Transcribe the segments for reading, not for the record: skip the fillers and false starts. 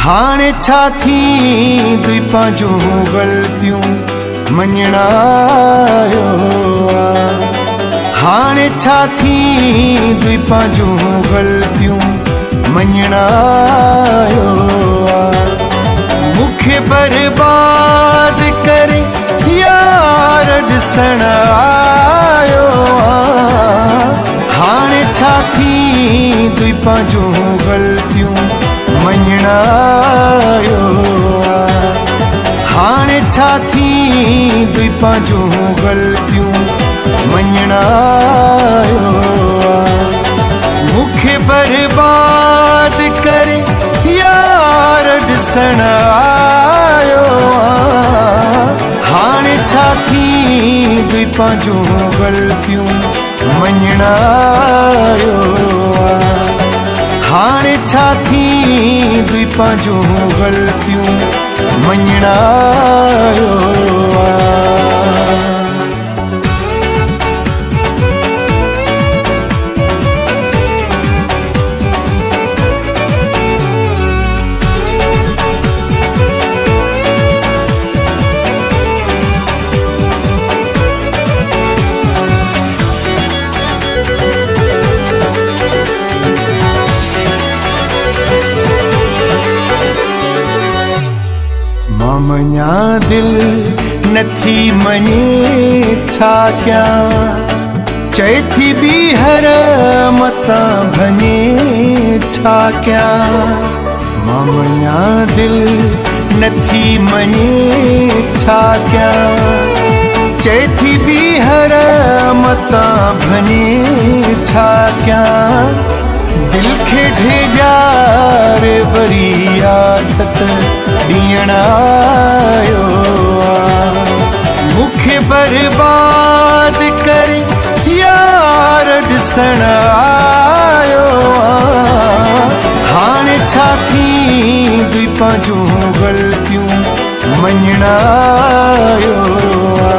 हाणे छा थी द्वीपां जूं ग़लतियूं मञण आयो आ। हाणे छा थी द्वीपां जूं ग़लतियूं मञण आयो आ। मूंखे बर्बाद करे यार ॾिसण आयो आ। हाणे छा थी द्वीपां जूं ग़लतियूं मञण आयो आ। हाणे छा थी द्वीपां जूं ग़लतियूं मञण आयो आ। मूंखे बर्बाद करे यार ॾिसण आयो आ। हाणे छा थी द्वीपां जूं ग़लतियूं मञण आयो आ। हाणे छा थी द्वीपां जूं ग़लतियूं मञण आयो आ। मञा दिल नथी मञे छा कयां। चए थी ॿीहर मतां भञे छा कयां। मां मञा दिल नथी मञे छा कयां। चए थी ॿीहर मतां भञे छा कयां। दिल खे ढेजारे वरी आदत ॾियण आयो आ। मूंखे बर्बाद करे यार ॾिसण आयो आ। हाणे छा थी द्वीपां जूं ग़लतियूं मञण आयो आ।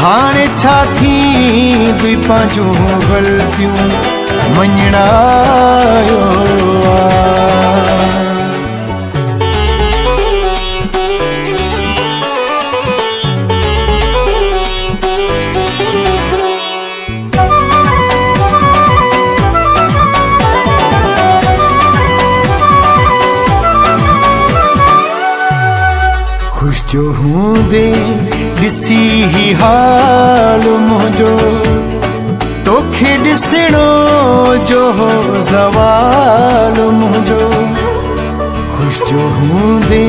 हाणे छा थी द्वीपां जूं ग़लतियूं मञण आयो आ। खुश जो हूंदे ॾिसी ही हाल मुंहिंजो। तोखे ॾिसणो जो हो ज़वाल मुंहिंजो। खुश जो हूंदे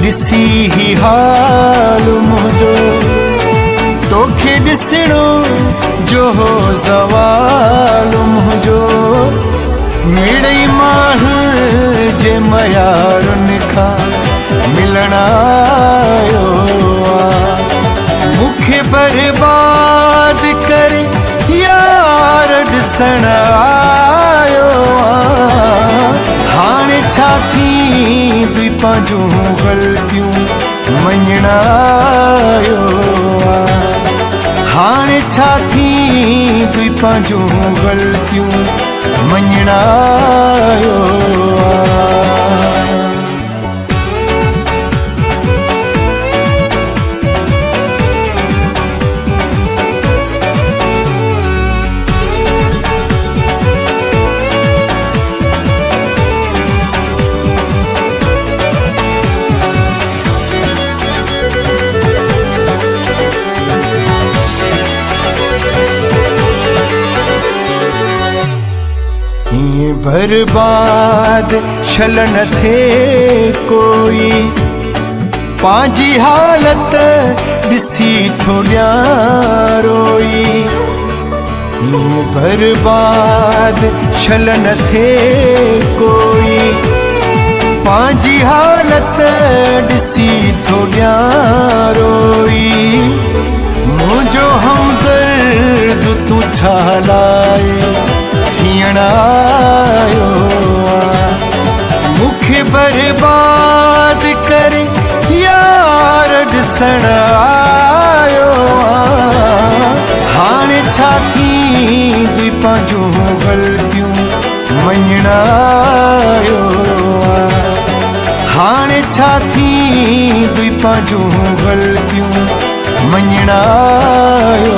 ॾिसी ही हाल मुंहिंजो। तोखे ॾिसणो जो हो ज़वाल मुंहिंजो। मिड़ई माण्हू जे मयारुनि खां मिलण आयो आ। मूंखे बर्बाद करे यार ॾिसण आयो आ। हाणे छा थी द्वीपां जूं ग़लतियूं मञण आयो आ। हाणे छा थी द्वीपां जूं ग़लतियूं मञण आयो आ। बर्बाद छल न थे कोई। पंहिंजी हालत ॾिसी थोड़ा रोई। बर्बाद छल न थे कोई। पंहिंजी हालत ॾिसी थोड़ा रोई। मुंहिंजो हमदर्द तूं छा लाइ थियण आयो आ। मूंखे बर्बाद करे यार ॾिसण आयो आ। हाणे छा थी द्वीपां जूं ग़लतियूं मञण आयो आ। पंहिंजूं ग़लतियूं मञण आयो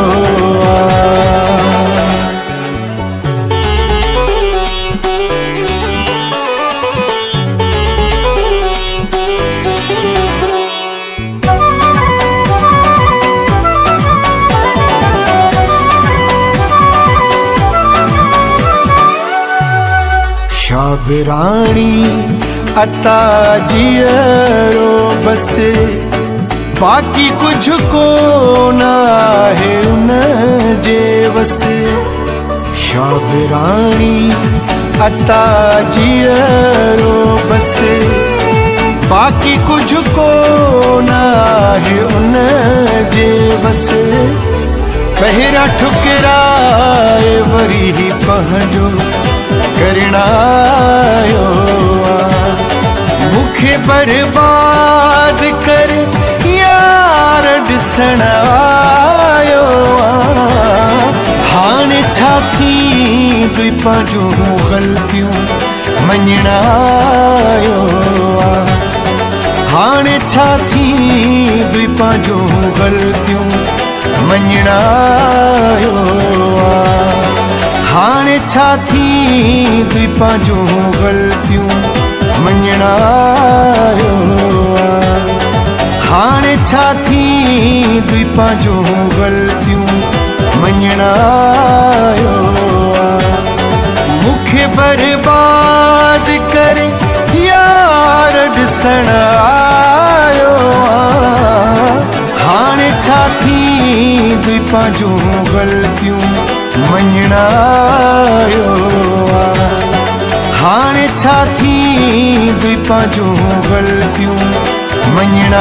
शाबिराणी अता जियरो बस बाक़ी कुछ कोन आहे उन जे वस शाबिराणी अता जियरो बस बाक़ी कुछ कोन आहे उन जे वस पहिरा ठुकराए वरी ही पंहिंजो करण आयो मुखे बर्बाद कर यार ॾिसण आयो हाणे छा थींदुई पंहिंजूं ग़लतियूं मञण आयो हाणे छा थींदुई पंहिंजूं ग़लतियूं मञण आयो हाणे छा थींदुई पंहिंजूं ग़लतियूं मञण आयो हाणे छा थींदुई पंहिंजूं ग़लतियूं मञण आयो मुखे बर्बाद करे यार ॾिसण आयो हाणे छा थींदुई पंहिंजूं ग़लतियूं मञण आयो हाणे छा थींदुई पंहिंजूं ग़लतियूं मञण